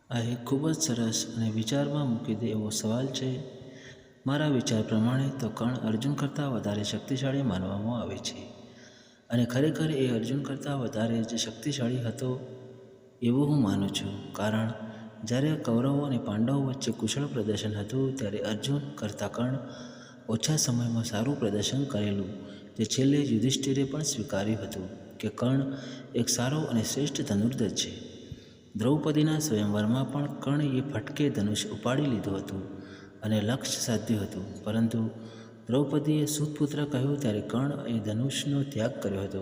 આ એક ખૂબ જ સરસ અને વિચારમાં મૂકી દે એવો સવાલ છે. મારા વિચાર પ્રમાણે તો કર્ણ અર્જુન કરતાં વધારે શક્તિશાળી માનવામાં આવે છે, અને ખરેખર એ અર્જુન કરતાં વધારે જ શક્તિશાળી હતો એવું હું માનું છું. કારણ જ્યારે કૌરવો અને પાંડવો વચ્ચે કુશળ પ્રદર્શન હતું, ત્યારે અર્જુન કરતાં કર્ણ ઓછા સમયમાં સારું પ્રદર્શન કરેલું. તે છેલ્લે યુધિષ્ઠિરે પણ સ્વીકાર્યું હતું કે કર્ણ એક સારો અને શ્રેષ્ઠ ધનુર્ધર છે. દ્રૌપદીના સ્વયંવરમાં પણ કર્ણએ ફટકે ધનુષ ઉપાડી લીધું હતું અને લક્ષ્ય સાધ્યું હતું, પરંતુ દ્રૌપદીએ સુતપુત્ર કહ્યું ત્યારે કર્ણએ ધનુષનો ત્યાગ કર્યો હતો.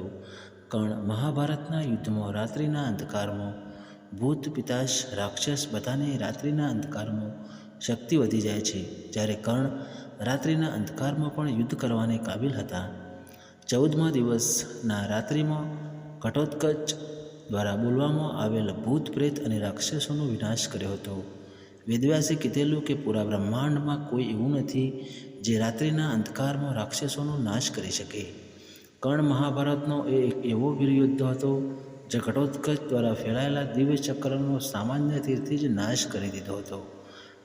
કર્ણ મહાભારતના યુદ્ધમાં રાત્રિના અંધકારમાં ભૂત, પિશાચ, રાક્ષસ બધાને રાત્રિના અંધકારમાં શક્તિ વધી જાય છે, જ્યારે કર્ણ રાત્રિના અંધકારમાં પણ યુદ્ધ કરવાને કાબિલ હતા. 14મા દિવસના રાત્રિમાં ઘટોત્કચ દ્વારા બોલવામાં આવેલ ભૂત, પ્રેત અને રાક્ષસોનો વિનાશ કર્યો હતો. વેદવ્યાસે કીધેલું કે પૂરા બ્રહ્માંડમાં કોઈ એવું નથી જે રાત્રિના અંધકારમાં રાક્ષસોનો નાશ કરી શકે. કર્ણ મહાભારતનો એક એવો વીર યોદ્ધો હતો જે ઘટોત્કચ દ્વારા ફેલાયેલા દિવ્ય ચક્રનો સામાન્ય તીરથી જ નાશ કરી દીધો હતો.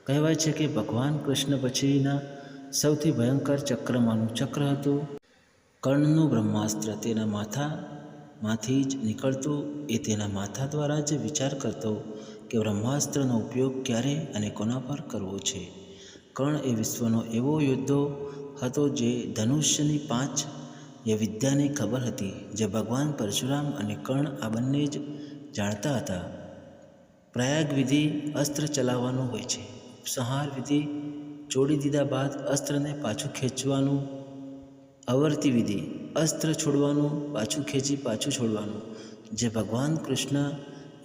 કહેવાય છે કે ભગવાન કૃષ્ણ પછીના સૌથી ભયંકર ચક્રમાંનું ચક્ર હતું. કર્ણનું બ્રહ્માસ્ત્ર તેના માથામાંથી જ નીકળતું. એ તેના માથા દ્વારા જ વિચાર કરતો કે બ્રહ્માસ્ત્રનો ઉપયોગ ક્યારે અને કોના પર કરવો છે. કર્ણ એ વિશ્વનો એવો યોદ્ધો હતો જે ધનુષ્યની 5 વિદ્યાની ખબર હતી, જે ભગવાન પરશુરામ અને કર્ણ આ બંને જ જાણતા હતા. પ્રયાગ વિધિ અસ્ત્ર ચલાવવાનું હોય છે. ઉપસંહાર વિધિ છોડી દીધા બાદ અસ્ત્રને પાછું ખેંચવાનું. અવર્તિ વિધિ અસ્ત્ર છોડવાનું, પાછું ખેંચી પાછું છોડવાનું. જે ભગવાન કૃષ્ણ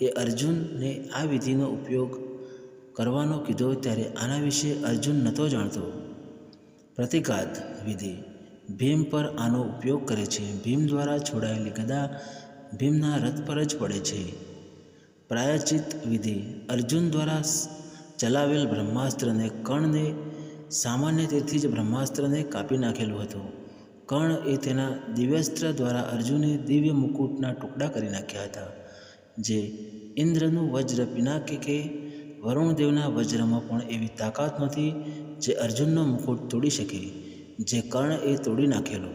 એ અર્જુનને આ વિધિનો ઉપયોગ કરવાનો કીધો ત્યારે આના વિશે અર્જુન નહોતો જાણતો. પ્રતિઘાત વિધિ ભીમ પર આનો ઉપયોગ કરે છે. ભીમ દ્વારા છોડાયેલી ગદા ભીમના રથ પર જ પડે છે. પ્રાયશ્ચિત વિધિ અર્જુન દ્વારા ચલાવેલ બ્રહ્માસ્ત્રને કર્ણને સામાન્ય તીરથી જ બ્રહ્માસ્ત્રને કાપી નાખેલું હતું. કર્ણ એ તેના દિવ્યાસ્ત્ર દ્વારા અર્જુને દિવ્ય મુકુટના ટુકડા કરી નાખ્યા હતા. જે ઇન્દ્રનું વજ્ર પિનાકે કે વરુણદેવના વજ્રમાં પણ એવી તાકાત નહોતી જે અર્જુનનો મુકુટ તોડી શકે, જે કર્ણ એ તોડી નાખેલો.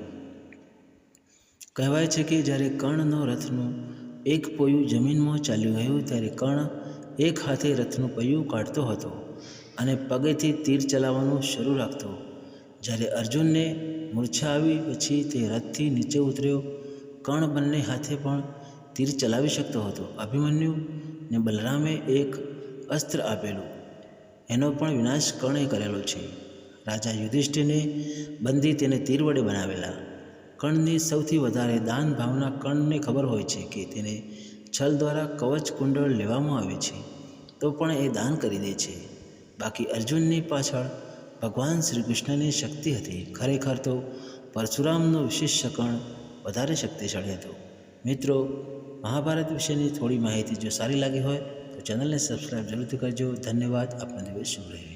કહેવાય છે કે જ્યારે કર્ણનો રથનું એક પૈયું જમીનમાં ચાલ્યું ગયું ત્યારે કર્ણ એક હાથે રથનું પૈયું કાઢતો હતો અને પગેથી તીર ચલાવવાનું શરૂ રાખતો. જ્યારે અર્જુનને મૂર્છા આવી પછી તે રથથી નીચે ઉતર્યો. કર્ણ બંને હાથે પણ તીર ચલાવી શકતો હતો. અભિમન્યુને બલરામે એક અસ્ત્ર આપેલું, એનો પણ વિનાશ કર્ણે કરેલો છે. રાજા યુધિષ્ઠિરને બંદી તેને તીર વડે બનાવેલા. કર્ણની સૌથી વધારે દાન ભાવના. કર્ણને ખબર હોય છે કે તેને છલ દ્વારા કવચ કુંડળ લેવામાં આવે છે, તો પણ એ દાન કરી દે છે. બાકી અર્જુનની પાછળ ભગવાન શ્રી કૃષ્ણની શક્તિ હતી. ખરેખર તો પરશુરામનો વિશિષ્ય કર્ણ વધારે શક્તિશાળી હતો. મિત્રો, મહાભારત વિશેની થોડી માહિતી જો સારી લાગી હોય તો ચેનલને સબસ્ક્રાઈબ જરૂરથી કરજો. ધન્યવાદ. આપનો દિવસ શુભ રહે.